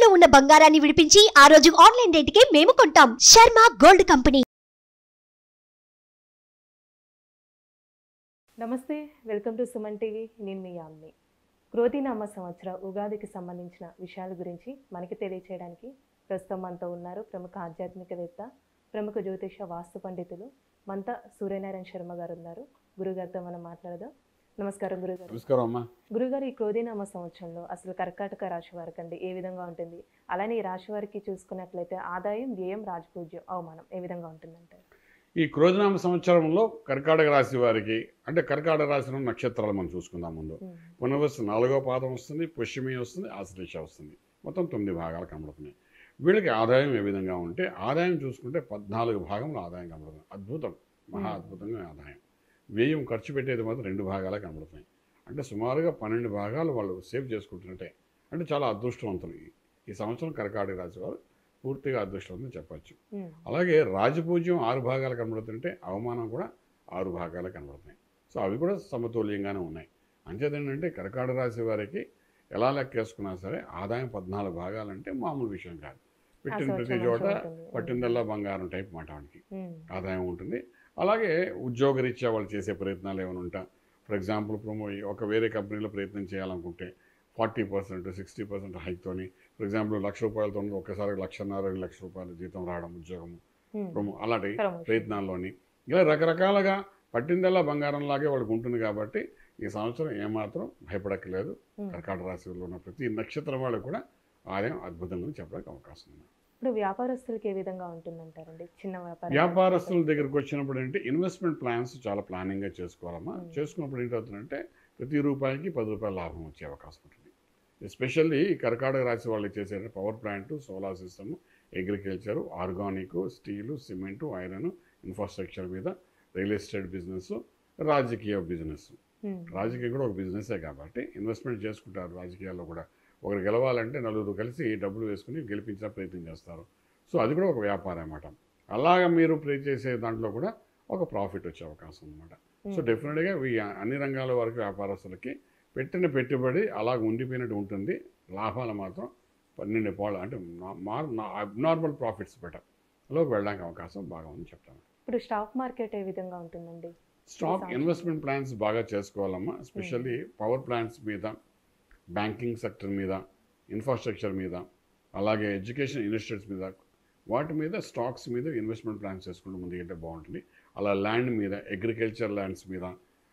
తాకట్టులో ఉన్న బంగారాన్ని విడిపించి ఆ రోజు ఆన్లైన్ రేటుకే మేము కొంటాం. Sharma gold company. నమస్తే, వెల్కమ్ టు సుమన్ టీవీ. నేను మీ యామ్ని. క్రోధినామ సంవత్సర ఉగాదికి సంబంధించిన విషయాల గురించి మనకి తెలియచేయడానికి ప్రస్తుతం మనతో ఉన్నారు ప్రముఖ ఆధ్యాత్మికవేత్త, ప్రముఖ జ్యోతిష వాస్తు పండితులు మంత సూర్యనారాయణ శర్మ గారు ఉన్నారు. గురుగారితో మనం మాట్లాడదాం. నమస్కారం గురుగారు. నమస్కారం అమ్మా. గురుగారు, ఈ క్రోధినామ సంవత్సరంలో అసలు కర్కాటక రాశి వారికి అండి ఏ విధంగా ఉంటుంది? అలానే ఈ రాశి వారికి చూసుకున్నట్లయితే ఆదాయం, వ్యయం, రాజపూజ్యం, అవమానం ఏ విధంగా ఉంటుందంటారు? ఈ క్రోధినామ సంవత్సరంలో కర్కాటక రాశి వారికి, అంటే కర్కాటక రాశిలో నక్షత్రాలు మనం చూసుకుందాం. ముందు పునర్వసు 4వ పాదం వస్తుంది, పుష్యమి వస్తుంది, ఆశ్లేష వస్తుంది. మొత్తం 9 భాగాలు కనబడుతున్నాయి. వీళ్ళకి ఆదాయం ఏ విధంగా ఉంటే, ఆదాయం చూసుకుంటే 14 భాగంలో ఆదాయం కనబడుతుంది. అద్భుతం, మహా అద్భుతంగా ఆదాయం. వ్యయం ఖర్చు పెట్టేది మాత్రం 2 భాగాలే కనబడుతున్నాయి. అంటే సుమారుగా 12 భాగాలు వాళ్ళు సేవ్ చేసుకుంటున్నట్టే. అంటే చాలా అదృష్టవంతులు ఈ సంవత్సరం కర్కాటక రాశి వారు పూర్తిగా అదృష్టవంతం చెప్పచ్చు. అలాగే రాజపూజ్యం 6 భాగాలు కనబడుతుంటే, అవమానం కూడా 6 భాగాలు కనబడుతున్నాయి. సో అవి కూడా సమతుల్యంగానే ఉన్నాయి. అంచేదేంటంటే కర్కాటక రాశి వారికి ఎలా లెక్కేసుకున్నా సరే ఆదాయం 14 భాగాలంటే మామూలు విషయం కాదు. పెట్టిన ప్రతి చోట పట్టిందల్లా బంగారం టైప్ మాట వానికి ఆదాయం ఉంటుంది. అలాగే ఉద్యోగరీత్యా వాళ్ళు చేసే ప్రయత్నాలు ఏమైనా ఉంటా, ఫర్ ఎగ్జాంపుల్ ఒక వేరే కంపెనీలో ప్రయత్నం చేయాలనుకుంటే 40%, 60% హైక్తోని, ఫర్ ఎగ్జాంపుల్ ₹1,00,000 ఒక్కసారి 1,50,000, 2 లక్షల జీతం రావడం, ఉద్యోగము, అలాంటి ప్రయత్నాల్లోని ఇలా రకరకాలుగా పట్టిందల్లా బంగారంలాగే వాళ్ళకు ఉంటుంది. కాబట్టి ఈ సంవత్సరం ఏమాత్రం భయపడక్కలేదు. కర్కాటక రాశిలో ఉన్న ప్రతి నక్షత్రం వాళ్ళకు కూడా ఆదాయం అద్భుతంగా చెప్పడానికి అవకాశం ఉంది. ఇప్పుడు వ్యాపారస్తులకి ఏ విధంగా ఉంటుందంటారండి? చిన్న వ్యాపారస్తుల దగ్గరికి వచ్చినప్పుడు అంటే ఇన్వెస్ట్మెంట్ ప్లాన్స్ చాలా ప్లానింగ్గా చేసుకోవాలమ్మా. చేసుకున్నప్పుడు ఏంటవుతుందంటే ప్రతి రూపాయికి 10 రూపాయల లాభం వచ్చే అవకాశం ఉంటుంది. ఎస్పెషల్లీ కర్కాటక రాశి వాళ్ళు చేసే power plant, solar system, agriculture, organic, steel, cement, iron, infrastructure మీద, రియల్ ఎస్టేట్ బిజినెస్, రాజకీయ బిజినెస్. రాజకీయం కూడా ఒక బిజినెసే కాబట్టి ఇన్వెస్ట్మెంట్ చేసుకుంటారు. రాజకీయాల్లో కూడా ఒకరు గెలవాలంటే నలుగురు కలిసి డబ్బులు వేసుకుని గెలిపించిన ప్రయత్నం చేస్తారు. సో అది కూడా ఒక వ్యాపారం అన్నమాట. అలాగా మీరు ప్రే చేసే దాంట్లో కూడా ఒక ప్రాఫిట్ వచ్చే అవకాశం అనమాట. సో డెఫినెట్గా అన్ని రంగాల వరకు వ్యాపారస్తులకి పెట్టిన పెట్టుబడి అలాగ ఉండిపోయినట్టు ఉంటుంది. లాభాలు మాత్రం 12 పాళ్ళు, అంటే అబ్నార్మల్ ప్రాఫిట్స్ లోకి వెళ్ళడానికి అవకాశం బాగా ఉంది చెప్తాను. ఇప్పుడు స్టాక్ మార్కెట్ ఏ విధంగా ఉంటుందండి? స్టాక్ ఇన్వెస్ట్మెంట్ ప్లాన్స్ బాగా చేసుకోవాలమ్మా. ఎస్పెషల్లీ పవర్ ప్లాంట్స్ మీద, బ్యాంకింగ్ సెక్టర్ మీద, ఇన్ఫ్రాస్ట్రక్చర్ మీద, అలాగే ఎడ్యుకేషన్ ఇన్స్టిట్యూట్స్ మీద, వాటి మీద స్టాక్స్ మీద ఇన్వెస్ట్మెంట్ ప్లాన్స్ చేసుకుంటూ ముందుకంటే బాగుంటుంది. అలా ల్యాండ్ మీద, అగ్రికల్చర్ ల్యాండ్స్ మీద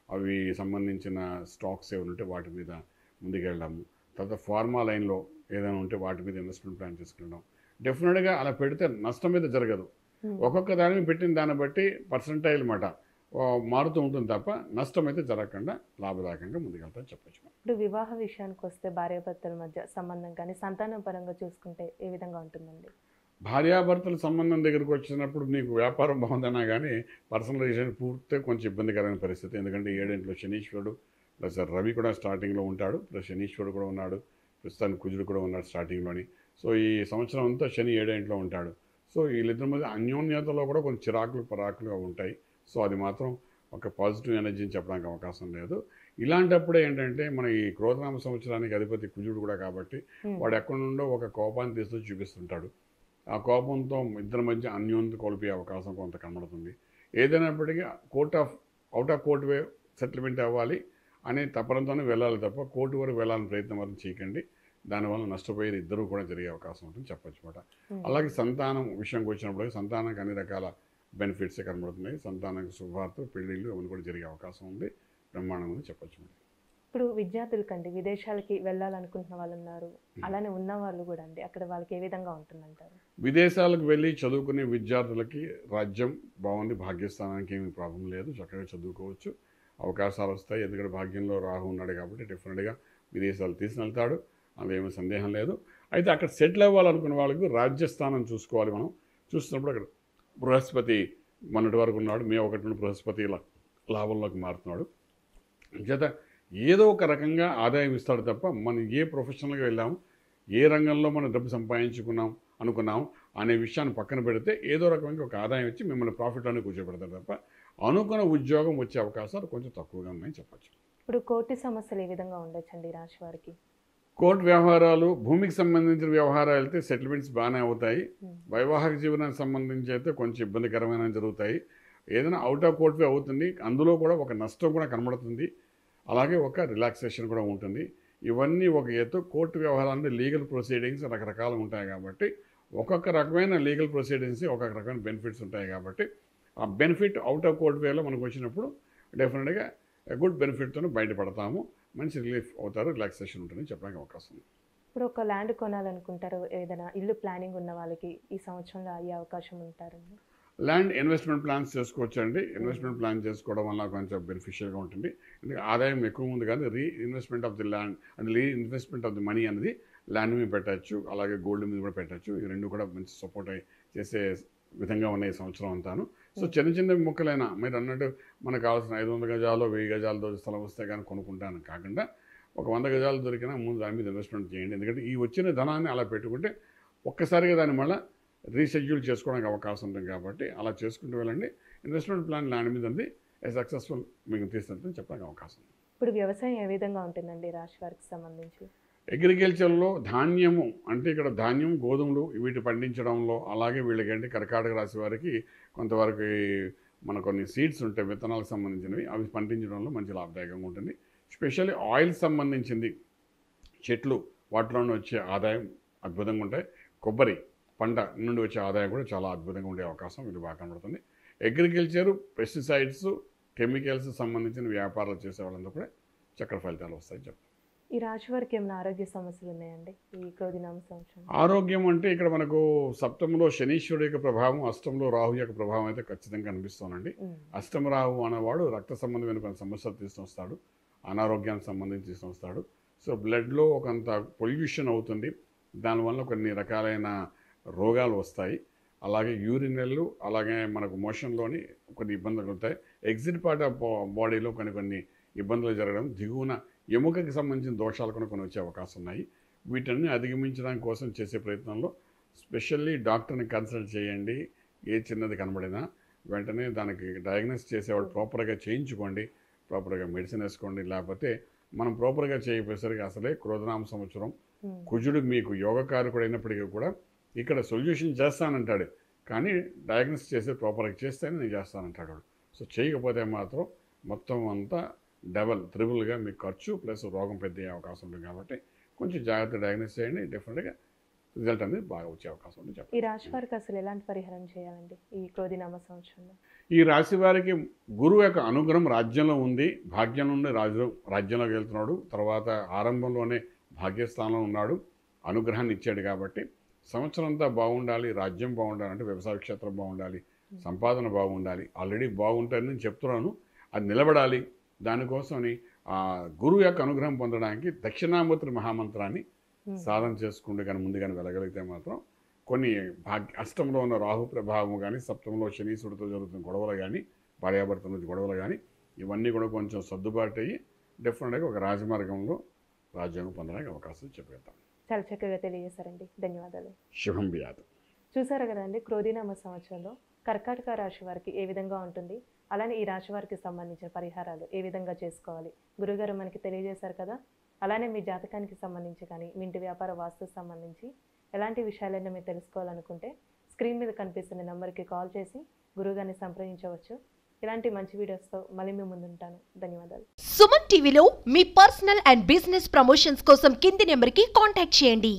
అవి సంబంధించిన స్టాక్స్ ఏమైనా ఉంటే వాటి మీద ముందుకెళ్ళడము. తర్వాత ఫార్మా లైన్లో ఏదైనా ఉంటే వాటి మీద ఇన్వెస్ట్మెంట్ ప్లాన్ చేసుకుంటాం. డెఫినెట్గా అలా పెడితే నష్టం మీద జరగదు. ఒక్కొక్క దాని మీద పెట్టిన దాన్ని బట్టి పర్సంటైల్ మాట మారుతూ ఉంటుంది తప్ప నష్టం అయితే జరగకుండా లాభదాయకంగా ముందుకెళ్తామని చెప్పచ్చు. ఇప్పుడు వివాహ విషయానికి వస్తే భార్యాభర్తల మధ్య సంబంధం కానీ సంతానం పరంగా చూసుకుంటే ఏ విధంగా ఉంటుందండి? భార్యాభర్తల సంబంధం దగ్గరికి వచ్చినప్పుడు నీకు వ్యాపారం బాగుందన్నా కానీ పర్సనల్ రిలేషన్ పూర్తిగా కొంచెం ఇబ్బందికరమైన పరిస్థితి. ఎందుకంటే 7 ఇంట్లో శనీశ్వరుడు ప్లస్ రవి కూడా స్టార్టింగ్లో ఉంటాడు, ప్లస్ శనీశ్వరుడు కూడా ఉన్నాడు, ప్రస్తుతానికి కుజుడు కూడా ఉన్నాడు స్టార్టింగ్లోని. సో ఈ సంవత్సరం అంతా శని 7 ఇంట్లో ఉంటాడు. సో వీళ్ళిద్దరి మధ్య అన్యోన్యతలో కూడా కొంచెం చిరాకులు పరాకులుగా ఉంటాయి. సో అది మాత్రం ఒక పాజిటివ్ ఎనర్జీని చెప్పడానికి అవకాశం లేదు. ఇలాంటప్పుడే ఏంటంటే మన ఈ క్రోధనామ సంవత్సరానికి అధిపతి కుజుడు కూడా కాబట్టి వాడు ఎక్కడి నుండో ఒక కోపాన్ని తీసుకొచ్చి చూపిస్తుంటాడు. ఆ కోపంతో ఇద్దరి మధ్య అన్యోన్యత కోల్పోయే అవకాశం కొంత కనబడుతుంది. ఏదైనప్పటికీ out of court way settlement అవ్వాలి అనే తపనంతోనే వెళ్ళాలి తప్ప కోర్టు వరకు వెళ్ళాలని ప్రయత్నం మాత్రం చేయకండి. దానివల్ల నష్టపోయేది ఇద్దరు కూడా జరిగే అవకాశం ఉంటుంది చెప్పచ్చు మాట. అలాగే సంతానం విషయంకి వచ్చినప్పుడు సంతానానికి అన్ని రకాల బెనిఫిట్స్ కనబడుతున్నాయి. సంతానానికి శుభవార్తలు, పెళ్ళిళ్ళు అవన్నీ కూడా జరిగే అవకాశం ఉంది. బ్రహ్మాండం అని చెప్పచ్చు. ఇప్పుడు విద్యార్థులకండి విదేశాలకి వెళ్ళాలనుకుంటున్న వాళ్ళు ఉన్నారు, అలానే ఉన్న వాళ్ళు కూడా అండి, అక్కడ వాళ్ళకి ఏ విధంగా ఉంటుందంటారు? విదేశాలకు వెళ్ళి చదువుకునే విద్యార్థులకి రాజ్యం బాగుంది, భాగ్యస్థానానికి ఏమీ ప్రాబ్లం లేదు, చక్కగా చదువుకోవచ్చు, అవకాశాలు వస్తాయి. ఎందుకంటే భాగ్యంలో రాహు ఉన్నాడు కాబట్టి డెఫినెట్గా విదేశాలు తీసుకెళ్తాడు, అందులో ఏమీ సందేహం లేదు. అయితే అక్కడ సెటిల్ అవ్వాలనుకున్న వాళ్ళకి రాజ్యస్థానం చూసుకోవాలి. మనం చూస్తున్నప్పుడు అక్కడ బృహస్పతి మొన్నటి వరకు ఉన్నాడు, మే 1 నుండి బృహస్పతి లాభంలోకి మారుతున్నాడు. చేత ఏదో ఒక రకంగా ఆదాయం ఇస్తాడు తప్ప మనం ఏ ప్రొఫెషనల్గా వెళ్ళాము, ఏ రంగంలో మనం డబ్బు అనుకున్నాము అనే విషయాన్ని పక్కన పెడితే ఏదో రకంగా ఒక ఆదాయం ఇచ్చి మిమ్మల్ని ప్రాఫిట్లోనే కూర్చోబెడతాడు తప్ప అనుకున్న ఉద్యోగం వచ్చే అవకాశాలు కొంచెం తక్కువగా ఉన్నాయని చెప్పచ్చు. ఇప్పుడు కోర్టు సమస్యలు ఏ విధంగా ఉండొచ్చండి రాశి వారికి? కోర్టు వ్యవహారాలు, భూమికి సంబంధించిన వ్యవహారాలు అయితే సెటిల్మెంట్స్ బాగానే అవుతాయి. వైవాహిక జీవనానికి సంబంధించి అయితే కొంచెం ఇబ్బందికరమైన జరుగుతాయి. ఏదైనా అవుట్ ఆఫ్ కోర్టువే అవుతుంది, అందులో కూడా ఒక నష్టం కూడా కనబడుతుంది, అలాగే ఒక రిలాక్సేషన్ కూడా ఉంటుంది. ఇవన్నీ ఒక ఎత్తు. కోర్టు వ్యవహారాలు లీగల్ ప్రొసీడింగ్స్ రకరకాలు ఉంటాయి కాబట్టి ఒక్కొక్క రకమైన లీగల్ ప్రొసీడింగ్స్ ఒక్కొక్క రకమైన బెనిఫిట్స్ ఉంటాయి కాబట్టి ఆ బెనిఫిట్ అవుట్ ఆఫ్ కోర్ట్ వేలో మనకు వచ్చినప్పుడు డెఫినెట్గా గుడ్ బెనిఫిట్తో బయటపడతాము, మంచి రిలీఫ్ అవుతారు, రిలాక్సేషన్ ఉంటుందని చెప్పడానికి అవకాశం ఉంది. ఇప్పుడు ఒక ల్యాండ్ కొనాలనుకుంటారు, ఏదైనా ఇల్లు ప్లానింగ్ ఉన్న వాళ్ళకి ఈ సంవత్సరంలో అయ్యే అవకాశం ఉంటారండి? ల్యాండ్ ఇన్వెస్ట్మెంట్ ప్లాన్స్ చేసుకోవచ్చండి. ఇన్వెస్ట్మెంట్ ప్లాన్ చేసుకోవడం వల్ల కొంచెం బెనిఫిషియల్గా ఉంటుంది. ఎందుకంటే ఆదాయం ఎక్కువ ఉంది కానీ reinvestment of the land and reinvestment of the money అనేది ల్యాండ్ మీద పెట్టచ్చు, అలాగే గోల్డ్ మీద కూడా పెట్టచ్చు. ఈ రెండు కూడా మంచి సపోర్ట్ చేసే విధంగా ఉన్నాయి ఈ సంవత్సరం అంతాను. సో చిన్న చిన్న ముక్కలైనా మీరు అన్నట్టు మనకు కావాల్సిన 500 గజాలు 1000 గజాలు స్థలం వస్తే కానీ కొనుక్కుంటాను కాకుండా ఒక 100 గజాలు దొరికినా ముందు దాని మీద ఇన్వెస్ట్మెంట్ చేయండి. ఎందుకంటే ఈ వచ్చిన ధనాన్ని అలా పెట్టుకుంటే ఒక్కసారిగా దాన్ని మళ్ళీ రీషెడ్యూల్ చేసుకోవడానికి అవకాశం ఉంటుంది కాబట్టి అలా చేసుకుంటూ వెళ్ళండి. ఇన్వెస్ట్మెంట్ ప్లాన్ ల్యాండ్ మీద ఉంది సక్సెస్ఫుల్ మీకు తీస్తుందని చెప్పడానికి అవకాశం ఉంది. ఇప్పుడు వ్యవసాయం ఏ విధంగా ఉంటుందండి రాశి వారికి సంబంధించి? అగ్రికల్చర్లో ధాన్యము అంటే ఇక్కడ ధాన్యం, గోధుమలు వీటి పండించడంలో, అలాగే వీళ్ళకంటే కర్కాటక రాశి వారికి కొంతవరకు మన కొన్ని సీడ్స్ ఉంటాయి విత్తనాలకు సంబంధించినవి, అవి పండించడంలో మంచి లాభదాయకంగా ఉంటుంది. స్పెషల్లీ ఆయిల్ సంబంధించింది చెట్లు వాటిలోనే వచ్చే ఆదాయం అద్భుతంగా ఉంటాయి. కొబ్బరి పంట నుండి వచ్చే ఆదాయం కూడా చాలా అద్భుతంగా ఉండే అవకాశం ఇది బాగా కనబడుతుంది. అగ్రికల్చర్, పెస్టిసైడ్స్, కెమికల్స్ సంబంధించిన వ్యాపారాలు చేసే వాళ్ళందరూ కూడా చక్కటి ఫలితాలు వస్తాయని చెప్తారు. ఈ రాశి వారికి ఏమైనా ఆరోగ్య సమస్యలు ఉన్నాయండి ఈ క్రోధినామ సంవత్సరం? ఆరోగ్యం అంటే ఇక్కడ మనకు సప్తమంలో శనీశ్వరుడు యొక్క ప్రభావం, అష్టంలో రాహు యొక్క ప్రభావం అయితే ఖచ్చితంగా కనిపిస్తోందండి. అష్టమ రాహు అనేవాడు రక్త సంబంధమైన కొన్ని సమస్యలు తీసుకొస్తాడు, అనారోగ్యానికి సంబంధించి తీసుకొస్తాడు. సో బ్లడ్లో కొంత పొల్యూషన్ అవుతుంది, దానివల్ల కొన్ని రకాలైన రోగాలు వస్తాయి. అలాగే యూరినల్లు, అలాగే మనకు మోషన్లోని కొన్ని ఇబ్బందులు ఉంటాయి. ఎగ్జిట్ పార్ట్ ఆఫ్ బాడీలో కొన్ని ఇబ్బందులు జరగడం, దిగువన ఎముకకి సంబంధించిన దోషాలు కూడా కొన్ని వచ్చే అవకాశం ఉన్నాయి. వీటన్ని అధిగమించడానికి కోసం చేసే ప్రయత్నంలో స్పెషల్లీ డాక్టర్ని కన్సల్ట్ చేయండి. ఏ చిన్నది కనబడినా వెంటనే దానికి డయాగ్నోస్ చేసేవాడు ప్రాపర్గా చేయించుకోండి, ప్రాపర్గా మెడిసిన్ వేసుకోండి. లేకపోతే మనం ప్రాపర్గా చేయకపోయేసరికి అసలే క్రోధనామ సంవత్సరం కుజుడు మీకు యోగకారకుడు అయినప్పటికీ కూడా ఇక్కడ సొల్యూషన్ చేస్తానంటాడు, కానీ డయాగ్నోస్ చేసి ప్రాపర్గా చేస్తేనే నేను చేస్తానంటాడు. సో చేయకపోతే మాత్రం మొత్తం అంతా త్రిబుల్గా మీకు ఖర్చు ప్లస్ రోగం పెద్ద అవకాశం ఉంటుంది. కాబట్టి కొంచెం జాగ్రత్త డయాగ్నోస్ చేయండి, డెఫినెట్గా రిజల్ట్ అనేది బాగా వచ్చే అవకాశం ఉంది. ఈ రాశి వారికి అసలు ఎలాంటి పరిహారం చేయాలండి ఈ క్రోధినామ సంవత్సరంలో? ఈ రాశి వారికి గురువు యొక్క అనుగ్రహం రాజ్యంలో ఉంది. భాగ్యం నుండి రాజ్యంలోకి వెళ్తున్నాడు, తర్వాత ఆరంభంలోనే భాగ్యస్థానంలో ఉన్నాడు, అనుగ్రహాన్ని ఇచ్చాడు. కాబట్టి సంవత్సరం అంతా బాగుండాలి, రాజ్యం బాగుండాలి అంటే వ్యవసాయ క్షేత్రం బాగుండాలి, సంపాదన బాగుండాలి. ఆల్రెడీ బాగుంటుందని నేను చెప్తున్నాను, అది నిలబడాలి. దానికోసమని ఆ గురువు యొక్క అనుగ్రహం పొందడానికి దక్షిణామూర్తి మహామంత్రాన్ని సాధన చేసుకుంటూ కానీ ముందుగానే వెళ్ళగలిగితే మాత్రం కొన్ని అష్టంలో ఉన్న రాహు ప్రభావం కానీ, సప్తంలో శనీశ్వరుడితో జరుగుతున్న గొడవలు కానీ, భార్యాభర్తల నుంచి గొడవలు కానీ, ఇవన్నీ కూడా కొంచెం సర్దుబాటు అయ్యి డెఫినెట్గా ఒక రాజమార్గంలో రాజ్యాంగం పొందడానికి అవకాశం చెప్పేద్దాం. చాలా చక్కగా తెలియజేశారండి, ధన్యవాదాలు. శుభం బియాదు. చూసారు కదండి, క్రోధినామ సంవత్సరంలో కర్కాటక రాశి వారికి ఏ విధంగా ఉంటుంది, అలానే ఈ రాశి వారికి సంబంధించిన పరిహారాలు ఏ విధంగా చేసుకోవాలి గురుగారు మనకి తెలియజేశారు కదా. అలానే మీ జాతకానికి సంబంధించి కానీ, మీ ఇంటి వ్యాపార వాస్తుకు సంబంధించి ఎలాంటి విషయాలైనా మీరు తెలుసుకోవాలనుకుంటే స్క్రీన్ మీద కనిపిస్తున్న నెంబర్కి కాల్ చేసి గురుగారిని సంప్రదించవచ్చు. ఇలాంటి మంచి వీడియోస్తో మళ్ళీ మీ ముందుంటాను. ధన్యవాదాలు. సుమన్ టీవీలో మీ పర్సనల్ అండ్ బిజినెస్ ప్రమోషన్స్ కోసం కింది నెంబర్కి కాంటాక్ట్ చేయండి.